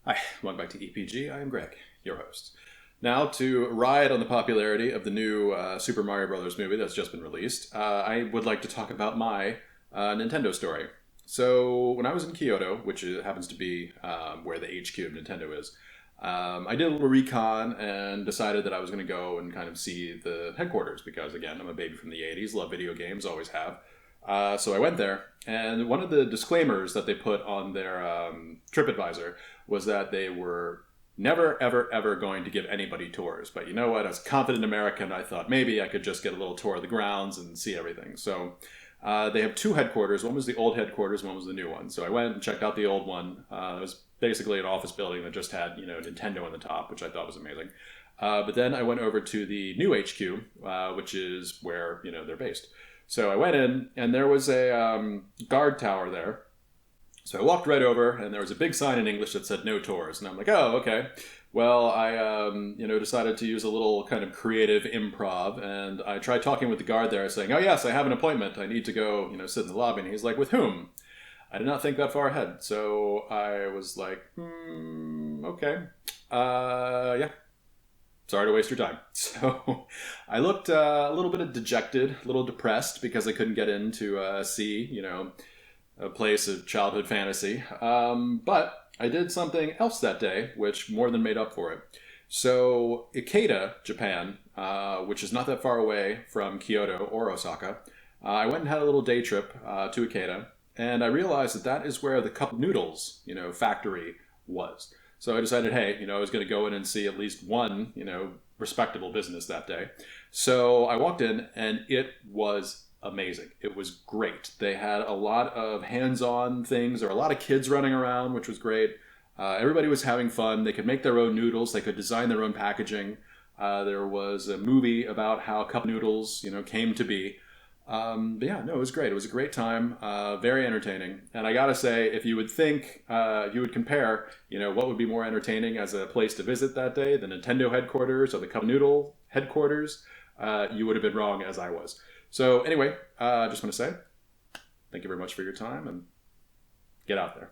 Hi, welcome back to EPG. I am Greg, your host. Now, to ride on the popularity of the new Super Mario Brothers movie that's just been released, I would like to talk about my Nintendo story. So, when I was in Kyoto, which happens to be where the HQ of Nintendo is, I did a little recon and decided that I was going to go and kind of see the headquarters because, again, I'm a baby from the 80s, love video games, always have. So I went there, and one of the disclaimers that they put on their TripAdvisor was that they were never, ever, ever going to give anybody tours. But you know what? As a confident American, I thought maybe I could just get a little tour of the grounds and see everything. So they have two headquarters. One was the old headquarters, one was the new one. So I went and checked out the old one. It was basically an office building that just had, Nintendo on the top, which I thought was amazing. But then I went over to the new HQ, which is where, they're based. So I went in, and there was a guard tower there. So I walked right over, and there was a big sign in English that said "No tours," and I'm like, "Oh, okay." Well, I decided to use a little kind of creative improv, and I tried talking with the guard there, saying, "Oh yes, I have an appointment. I need to go, sit in the lobby." And he's like, "With whom?" I did not think that far ahead, so I was like, "Okay, yeah." Sorry to waste your time. So I looked a little bit dejected, a little depressed because I couldn't get in to see, a place of childhood fantasy. But I did something else that day, which more than made up for it. So Ikeda, Japan, which is not that far away from Kyoto or Osaka, I went and had a little day trip to Ikeda, and I realized that that is where the cup noodles, factory was. So I decided, hey, I was going to go in and see at least one, respectable business that day. So I walked in, and it was amazing. It was great. They had a lot of hands-on things. There were a lot of kids running around, which was great. Everybody was having fun. They could make their own noodles. They could design their own packaging. There was a movie about how cup noodles, came to be. But yeah, no, it was great. It was a great time, very entertaining. And I gotta say, if you would think, you would compare, what would be more entertaining as a place to visit that day, the Nintendo headquarters or the Cup Noodle headquarters, you would have been wrong as I was. So anyway, I just want to say, thank you very much for your time and get out there.